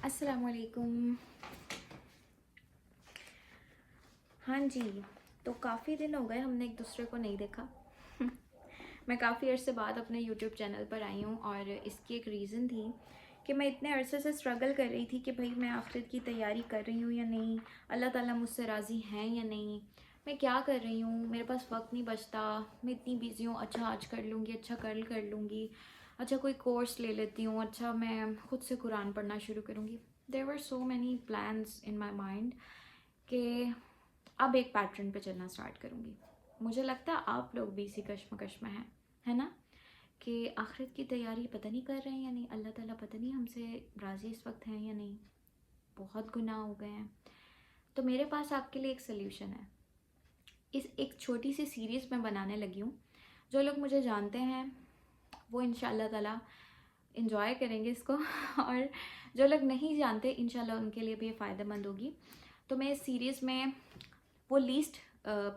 السلام علیکم. ہاں جی، تو کافی دن ہو گئے ہم نے ایک دوسرے کو نہیں دیکھا. میں کافی عرصے بعد اپنے یوٹیوب چینل پر آئی ہوں اور اس کی ایک ریزن تھی کہ میں اتنے عرصے سے اسٹرگل کر رہی تھی کہ بھائی میں آخرت کی تیاری کر رہی ہوں یا نہیں، اللہ تعالیٰ مجھ سے راضی ہیں یا نہیں، میں کیا کر رہی ہوں، میرے پاس وقت نہیں بچتا، میں اتنی بیزی ہوں، اچھا آج کر لوں گی، اچھا کل کر لوں گی، اچھا کوئی کورس لے لیتی ہوں، اچھا میں خود سے قرآن پڑھنا شروع کروں گی. There were so many plans in my mind کہ اب ایک پیٹرن پہ چلنا اسٹارٹ کروں گی. مجھے لگتا ہے آپ لوگ بھی اسی کشمکش میں ہیں، ہے نا، کہ آخرت کی تیاری پتہ نہیں کر رہے ہیں یا نہیں، اللہ تعالیٰ پتہ نہیں ہم سے راضی اس وقت ہیں یا نہیں، بہت گناہ ہو گئے ہیں. تو میرے پاس آپ کے لیے ایک سلیوشن ہے. ایک چھوٹی سی سیریز میں بنانے لگی ہوں. جو لوگ مجھے جانتے ہیں وہ انشاءاللہ تعالیٰ انجوائے کریں گے اس کو، اور جو لوگ نہیں جانتے انشاءاللہ ان کے لیے بھی یہ فائدہ مند ہوگی. تو میں اس سیریز میں وہ لیسٹ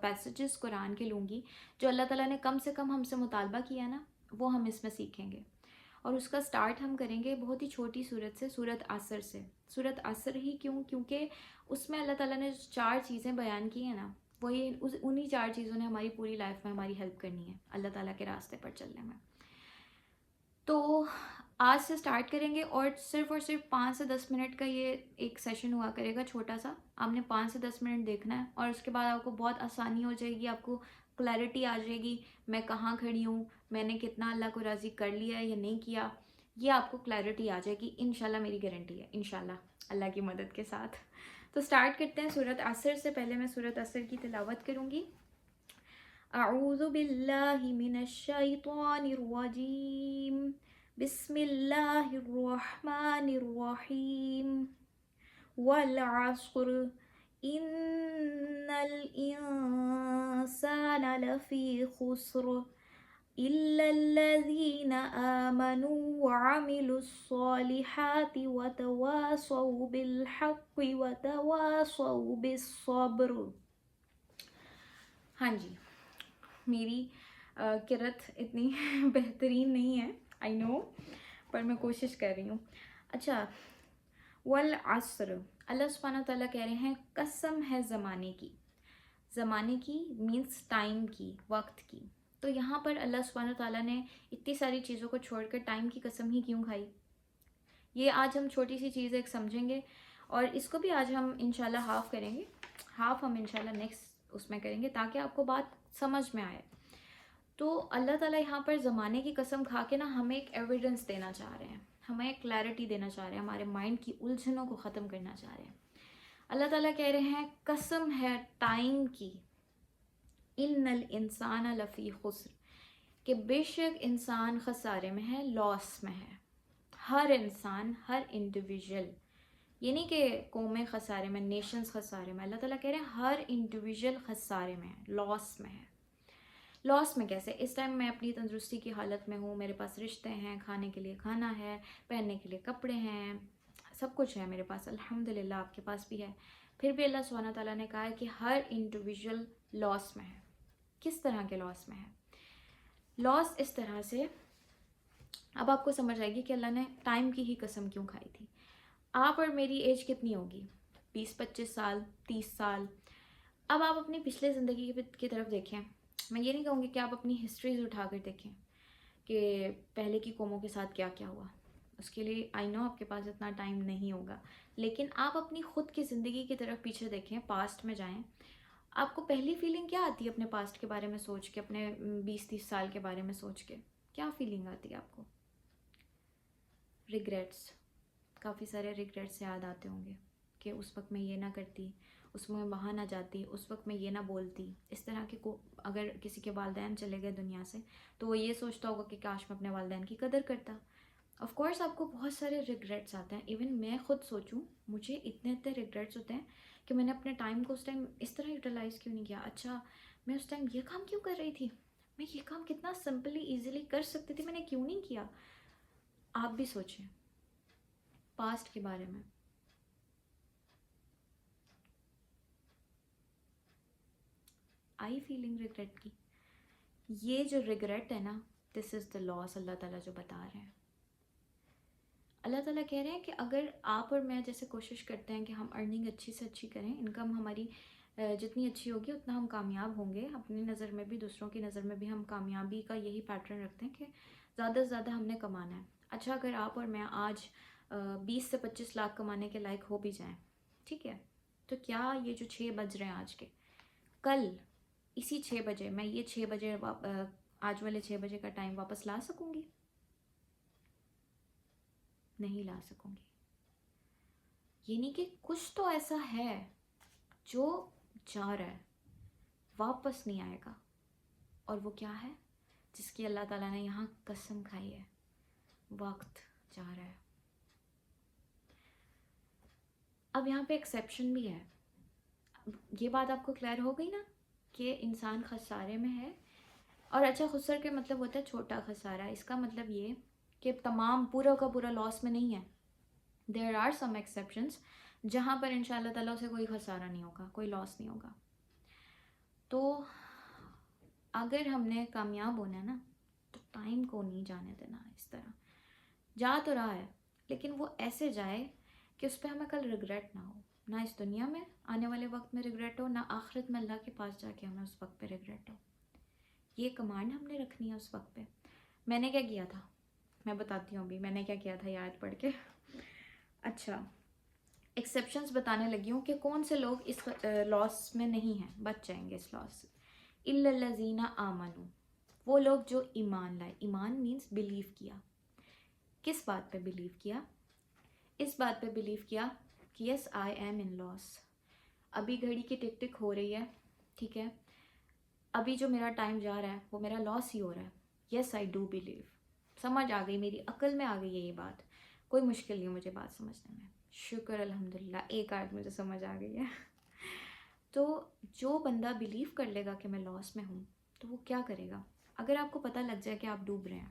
پیسیجز قرآن کے لوں گی جو اللہ تعالیٰ نے کم سے کم ہم سے مطالبہ کیا نا، وہ ہم اس میں سیکھیں گے. اور اس کا سٹارٹ ہم کریں گے بہت ہی چھوٹی صورت سے، سورۃ عصر سے. سورۃ عصر ہی کیوں؟ کیونکہ اس میں اللہ تعالیٰ نے 4 چیزیں بیان کی ہیں نا، وہی انہی 4 چیزوں نے ہماری پوری لائف میں ہماری ہیلپ کرنی ہے اللہ تعالیٰ کے راستے پر چلنے میں. تو آج سے سٹارٹ کریں گے اور صرف 5 سے 10 منٹ کا یہ ایک سیشن ہوا کرے گا چھوٹا سا. آپ نے 5 سے 10 منٹ دیکھنا ہے اور اس کے بعد آپ کو بہت آسانی ہو جائے گی، آپ کو کلیئرٹی آ جائے گی میں کہاں کھڑی ہوں، میں نے کتنا اللہ کو راضی کر لیا ہے یا نہیں کیا، یہ آپ کو کلیئرٹی آ جائے گی انشاءاللہ. میری گارنٹی ہے انشاءاللہ اللہ کی مدد کے ساتھ. تو سٹارٹ کرتے ہیں سورۃ عصر سے. پہلے میں سورۃ عصر کی تلاوت کروں گی. اعوذ باللہ من الشیطان الرجیم، بسم اللہ الرحمن الرحیم. والعصر ان الانسان لفی خسر الا الذین آمنوا وعملوا الصالحات وتواصوا بالحق وتواصوا بالصبر. ہاں جی، میری قرأت اتنی بہترین نہیں ہے، آئی نو، پر میں کوشش کر رہی ہوں. اچھا، والعصر، اللہ سبحانہ تعالیٰ کہہ رہے ہیں قسم ہے زمانے کی. زمانے کی مینس ٹائم کی، وقت کی. تو یہاں پر اللہ سبحانہ تعالیٰ نے اتنی ساری چیزوں کو چھوڑ کر ٹائم کی قسم ہی کیوں کھائی؟ یہ آج ہم چھوٹی سی چیز ایک سمجھیں گے اور اس کو بھی آج ہم انشاءاللہ ہاف کریں گے. ہاف ہم انشاءاللہ نیکسٹ اس میں کریں گے تاکہ آپ کو بات سمجھ میں آئے. تو اللہ تعالیٰ یہاں پر زمانے کی قسم کھا کے نا ہمیں ایک ایویڈنس دینا چاہ رہے ہیں، ہمیں ایک کلیئرٹی دینا چاہ رہے ہیں، ہمارے مائنڈ کی الجھنوں کو ختم کرنا چاہ رہے ہیں. اللہ تعالیٰ کہہ رہے ہیں قسم ہے ٹائم کی، ان الانسان لفی خسر، کہ بے شک انسان خسارے میں ہے، لاس میں ہے. ہر انسان، ہر انڈیویژل، یہ نہیں کہ قومیں خسارے میں، نیشنز خسارے میں، اللہ تعالیٰ کہہ رہے ہیں ہر انڈیویژل خسارے میں ہے، لاس میں ہے. لاس میں کیسے؟ اس ٹائم میں اپنی تندرستی کی حالت میں ہوں، میرے پاس رشتے ہیں، کھانے کے لیے کھانا ہے، پہننے کے لیے کپڑے ہیں، سب کچھ ہے میرے پاس الحمدللہ، آپ کے پاس بھی ہے. پھر بھی اللہ سبحانہ تعالیٰ نے کہا ہے کہ ہر انڈیویژل لاس میں ہے. کس طرح کے لاس میں ہے؟ لاس اس طرح سے، اب آپ کو سمجھ آئے گی کہ اللہ نے ٹائم کی ہی قسم کیوں کھائی تھی. آپ اور میری ایج کتنی ہوگی؟ 20-25 سال، 30 سال. اب آپ اپنی پچھلے زندگی کی طرف دیکھیں. میں یہ نہیں کہوں گی کہ آپ اپنی ہسٹریز اٹھا کر دیکھیں کہ پہلے کی قوموں کے ساتھ کیا کیا ہوا. اس کے لیے آئی نو آپ کے پاس اتنا ٹائم نہیں ہوگا، لیکن آپ اپنی خود کی زندگی کی طرف پیچھے دیکھیں، پاسٹ میں جائیں. آپ کو پہلی فیلنگ کیا آتی ہے اپنے پاسٹ کے بارے میں سوچ کے، اپنے 20-30 سال کے بارے میں سوچ کے؟ کیا فیلنگ آتی ہے آپ کو؟ ریگریٹس. کافی سارے ریگریٹس یاد آتے ہوں گے کہ اس وقت میں یہ نہ کرتی، اس میں وہاں نہ جاتی، اس وقت میں یہ نہ بولتی. اس طرح کے اگر کسی کے والدین چلے گئے دنیا سے تو وہ یہ سوچتا ہوگا کہ کاش میں اپنے والدین کی قدر کرتا. آف کورس آپ کو بہت سارے ریگریٹس آتے ہیں. ایون میں خود سوچوں مجھے اتنے ریگریٹس ہوتے ہیں کہ میں نے اپنے ٹائم کو اس ٹائم اس طرح یوٹیلائز کیوں نہیں کیا. اچھا میں اس ٹائم یہ کام کیوں کر رہی تھی، میں یہ کام کتنا سمپلی ایزیلی کر سکتی تھی، میں نے کیوں نہیں کیا. آپ بھی سوچیں پاسٹ کے بارے میں. آئی فیلنگ ریگریٹ کی؟ یہ جو ریگریٹ ہے نا، دس از دا لاس اللہ تعالیٰ جو بتا رہے ہیں. اللہ تعالیٰ کہہ رہے ہیں کہ اگر آپ اور میں جیسے کوشش کرتے ہیں کہ ہم ارننگ اچھی سے اچھی کریں، انکم ہماری جتنی اچھی ہوگی اتنا ہم کامیاب ہوں گے، اپنی نظر میں بھی دوسروں کی نظر میں بھی ہم کامیابی کا یہی پیٹرن رکھتے ہیں کہ زیادہ سے زیادہ ہم نے کمانا ہے. اچھا اگر آپ اور میں آج 20 سے 25 لاکھ کمانے کے لائق ہو بھی جائیں، ٹھیک ہے، تو کیا یہ جو 6 بج رہے ہیں آج کے، کل اسی 6 بجے میں یہ 6 بجے آج والے 6 بجے کا ٹائم واپس لا سکوں گی؟ نہیں لا سکوں گی. یعنی کہ کچھ تو ایسا ہے جو جا رہا ہے، واپس نہیں آئے گا، اور وہ کیا ہے جس کی اللہ تعالیٰ نے یہاں قسم کھائی ہے؟ وقت جا رہا ہے. اب یہاں پہ ایکسیپشن بھی ہے. یہ بات آپ کو کلیئر ہو گئی نا کہ انسان خسارے میں ہے. اور اچھا، خسر کے مطلب ہوتا ہے چھوٹا خسارہ. اس کا مطلب یہ کہ تمام پورا کا پورا لاس میں نہیں ہے. دیر آر سم ایکسیپشنس جہاں پر ان شاء اللہ تعالیٰ سے کوئی خسارہ نہیں ہوگا، کوئی لاس نہیں ہوگا. تو اگر ہم نے کامیاب ہونا ہے نا تو ٹائم کو نہیں جانے دینا. اس طرح جا تو رہا ہے لیکن وہ ایسے جائے کہ اس پہ ہمیں کل ریگریٹ نہ ہو، نہ اس دنیا میں آنے والے وقت میں ریگریٹ ہو، نہ آخرت میں اللہ کے پاس جا کے ہمیں اس وقت پہ ریگریٹ ہو. یہ کمانڈ ہم نے رکھنی ہے اس وقت پہ. میں نے کیا کیا تھا میں بتاتی ہوں ابھی میں نے کیا کیا تھا یاد پڑھ کے. اچھا، ایکسیپشنز بتانے لگی ہوں کہ کون سے لوگ اس لاس میں نہیں ہیں، بچ جائیں گے اس لاس سے. الا الذین آمنوا، وہ لوگ جو ایمان لائے. ایمان مینس بلیو کیا. کس بات پہ بلیو کیا؟ اس بات پہ بلیو کیا کہ یس آئی ایم ان لاس. ابھی گھڑی کی ٹک ٹک ہو رہی ہے، ٹھیک ہے، ابھی جو میرا ٹائم جا رہا ہے وہ میرا لاس ہی ہو رہا ہے. یس آئی ڈو بلیو. سمجھ آ گئی، میری عقل میں آ گئی ہے یہ بات. کوئی مشکل نہیں مجھے بات سمجھنے میں. شکر الحمدللہ، ایک آیت مجھے سمجھ آ گئی ہے. تو جو بندہ بلیو کر لے گا کہ میں لاس میں ہوں تو وہ کیا کرے گا؟ اگر آپ کو پتہ لگ جائے کہ آپ ڈوب رہے ہیں،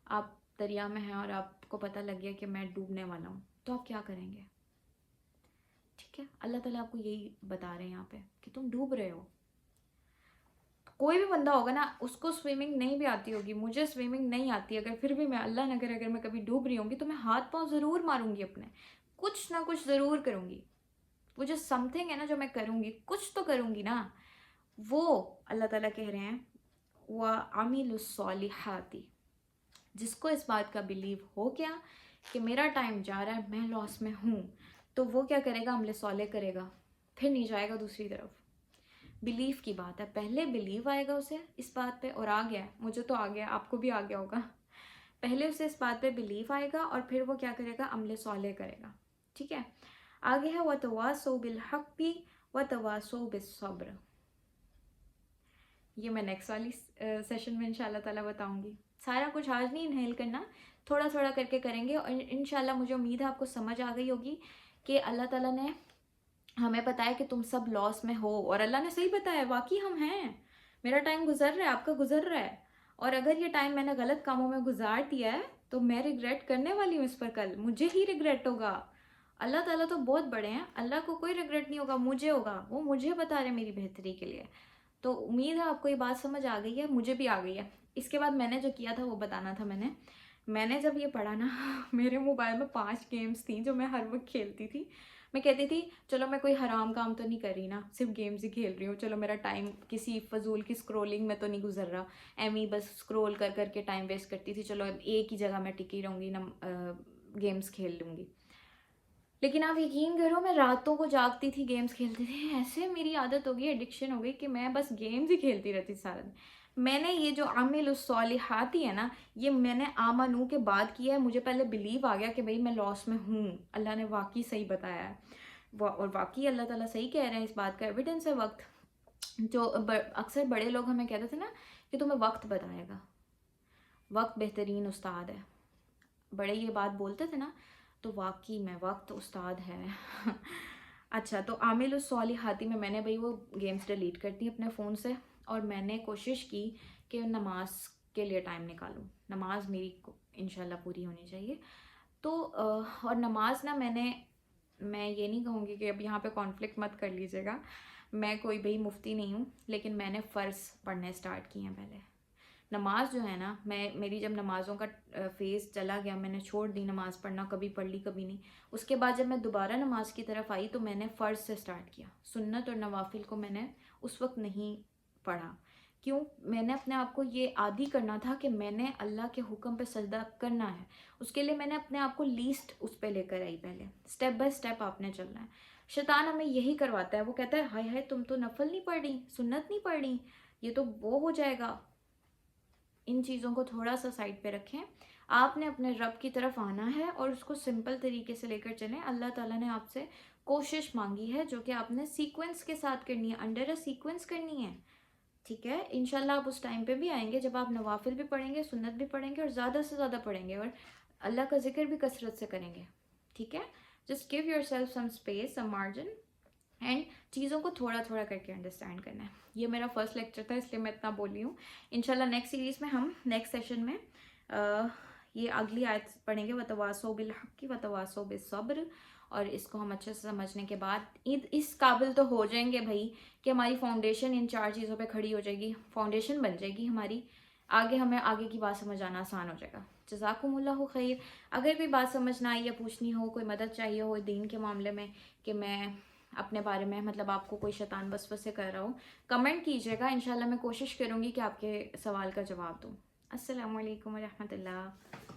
آپ دریا میں ہیں اور آپ کو پتہ لگ گیا کہ میں ڈوبنے والا ہوں، تو آپ کیا کریں گے؟ ٹھیک ہے، اللہ تعالیٰ آپ کو یہی بتا رہے ہیں یہاں پہ کہ تم ڈوب رہے ہو. کوئی بھی بندہ ہوگا نا، اس کو سوئمنگ نہیں بھی آتی ہوگی، مجھے سوئمنگ نہیں آتی، اگر پھر بھی میں اللہ نہ کرے اگر میں کبھی ڈوب رہی ہوں گی تو میں ہاتھ پاؤں ضرور ماروں گی اپنے، کچھ نہ کچھ ضرور کروں گی. وہ جو سم تھنگ ہے نا جو میں کروں گی، کچھ تو کروں گی نا. وہ اللہ تعالیٰ کہہ رہے ہیں وَعَمِلُوا الصَّالِحَاتِ، جس کو اس بات کا بلیو ہو گیا کہ میرا ٹائم جا رہا ہے، میں لاس میں ہوں، تو وہ کیا کرے گا؟ عمل صالح کرے گا، پھر نہیں جائے گا دوسری طرف. بلیف کی بات ہے، پہلے بلیو آئے گا اسے اس بات پہ، اور آ گیا ہے، مجھے تو آ گیا، آپ کو بھی آ گیا ہوگا. پہلے اسے اس بات پہ بلیو آئے گا اور پھر وہ کیا کرے گا؟ عمل صالح کرے گا. ٹھیک ہے، آگے ہے وَتَوَاصَوْا بِالْحَقِّ وَتَوَاصَوْا بِالصَّبْرِ. یہ میں نیکسٹ والی سیشن میں انشاءاللہ تعالیٰ بتاؤں گی. سارا کچھ آج نہیں انہیل کرنا، تھوڑا تھوڑا کر کے کریں گے. اور انشاءاللہ مجھے امید ہے آپ کو سمجھ آ گئی ہوگی کہ اللہ تعالیٰ نے ہمیں بتایا کہ تم سب لاس میں ہو، اور اللہ نے صحیح بتایا، واقعی ہم ہیں. میرا ٹائم گزر رہا ہے، آپ کا گزر رہا ہے، اور اگر یہ ٹائم میں نے غلط کاموں میں گزار دیا ہے تو میں ریگریٹ کرنے والی ہوں اس پر. کل مجھے ہی ریگریٹ ہوگا. اللہ تعالیٰ تو بہت بڑے ہیں، اللہ کو کوئی ریگریٹ نہیں ہوگا، مجھے ہوگا. وہ مجھے بتا رہے ہیں میری بہتری کے لیے. تو امید ہے آپ کو یہ بات سمجھ آ گئی ہے، مجھے بھی آ گئی ہے. اس کے بعد میں نے جو کیا تھا وہ بتانا تھا. میں نے جب یہ پڑھا نا میرے موبائل میں 5 گیمز تھیں جو میں ہر وقت کھیلتی تھی. میں کہتی تھی چلو میں کوئی حرام کام تو نہیں کر رہی نا، صرف گیمز ہی کھیل رہی ہوں، چلو میرا ٹائم کسی فضول کی اسکرولنگ میں تو نہیں گزر رہا، ایم ہی بس اسکرول کر کر کے ٹائم ویسٹ کرتی تھی، چلو ایک ہی جگہ میں ٹکی رہوں گی نا، گیمز کھیل لوں گی. لیکن آپ یقین کرو میں راتوں کو جاگتی تھی، گیمز کھیلتی تھی. ایسے میری عادت ہو گئی، ایڈکشن ہو گئی کہ میں بس گیمز ہی کھیلتی رہتی سارا دن. میں نے یہ جو عامل الصالحات ہے نا، یہ میں نے آمنو کے بعد کیا ہے. مجھے پہلے بلیو آ گیا کہ بھئی میں لاس میں ہوں، اللہ نے واقعی صحیح بتایا ہے، اور واقعی اللہ تعالیٰ صحیح کہہ رہے ہیں. اس بات کا ایویڈنس ہے وقت. جو اکثر بڑے لوگ ہمیں کہتے تھے نا کہ تمہیں وقت بتائے گا، وقت بہترین استاد ہے، بڑے یہ بات بولتے تھے نا، تو واقعی میں وقت استاد ہے. اچھا، تو عامل الصالحاتی میں نے بھئی وہ گیمز ڈیلیٹ کر دی اپنے فون سے، اور میں نے کوشش کی کہ نماز کے لیے ٹائم نکالوں. نماز میری انشاءاللہ پوری ہونی چاہیے. تو اور نماز نا میں یہ نہیں کہوں گی کہ اب یہاں پہ کانفلکٹ مت کر لیجیے گا، میں کوئی بھئی مفتی نہیں ہوں، لیکن میں نے فرض پڑھنے سٹارٹ کیے ہیں پہلے. نماز جو ہے نا، میری جب نمازوں کا فیز چلا گیا، میں نے چھوڑ دی نماز پڑھنا، کبھی پڑھ لی کبھی نہیں. اس کے بعد جب میں دوبارہ نماز کی طرف آئی تو میں نے فرض سے سٹارٹ کیا. سنت اور نوافل کو میں نے اس وقت نہیں پڑھا. کیوں؟ میں نے اپنے آپ کو یہ عادی کرنا تھا کہ میں نے اللہ کے حکم پہ سجدہ کرنا ہے. اس کے لیے میں نے اپنے آپ کو لیسٹ اس پہ لے کر آئی. پہلے اسٹیپ بائی اسٹیپ آپ نے چلنا ہے. شیطان ہمیں یہی کرواتا ہے. وہ کہتا ہے ہائے ہائے تم تو نفل نہیں پڑھ رہی، سنت نہیں پڑھ رہی، یہ تو وہ ہو جائے گا. ان چیزوں کو تھوڑا سا سائڈ پہ رکھیں. آپ نے اپنے رب کی طرف آنا ہے اور اس کو سمپل طریقے سے لے کر چلیں. اللہ تعالیٰ نے آپ سے کوشش مانگی ہے جو کہ آپ نے سیکوینس کے ساتھ کرنی ہے، انڈر اے سیکوینس کرنی ہے. ٹھیک ہے؟ انشاءاللہ آپ اس ٹائم پہ بھی آئیں گے جب آپ نوافل بھی پڑھیں گے، سنت بھی پڑھیں گے، اور زیادہ سے زیادہ پڑھیں گے، اور اللہ کا ذکر بھی کثرت سے کریں گے. ٹھیک ہے؟ Just give your self some space, some margin, and چیزوں کو تھوڑا تھوڑا کر کے انڈرسٹینڈ کرنا ہے. یہ میرا فرسٹ لیکچر تھا، اس لیے میں اتنا بولی ہوں. انشاءاللہ نیکسٹ سیریز میں ہم نیکسٹ سیشن میں یہ اگلی آیت پڑھیں گے، وَتَوَاصَوْا بِالْحَقِّ وَتَوَاصَوْا بِالصَّبْرِ. اور اس کو ہم اچھے سے سمجھنے کے بعد اس قابل تو ہو جائیں گے بھائی کہ ہماری فاؤنڈیشن ان 4 چیزوں پہ کھڑی ہو جائے گی، فاؤنڈیشن بن جائے گی ہماری. آگے ہمیں آگے کی بات سمجھ آنا آسان ہو جائے گا. جزاکم اللہ خیر. اگر کوئی بات سمجھ نہ آئی یا پوچھنی ہو، کوئی مدد چاہیے ہو دین کے معاملے میں، کہ میں اپنے بارے میں مطلب آپ کو کوئی شیطان وسوسے کر رہا ہو، کمنٹ کیجیے گا. انشاءاللہ میں کوشش کروں گی کہ آپ کے سوال کا جواب دوں. السلام علیکم ورحمۃ اللہ.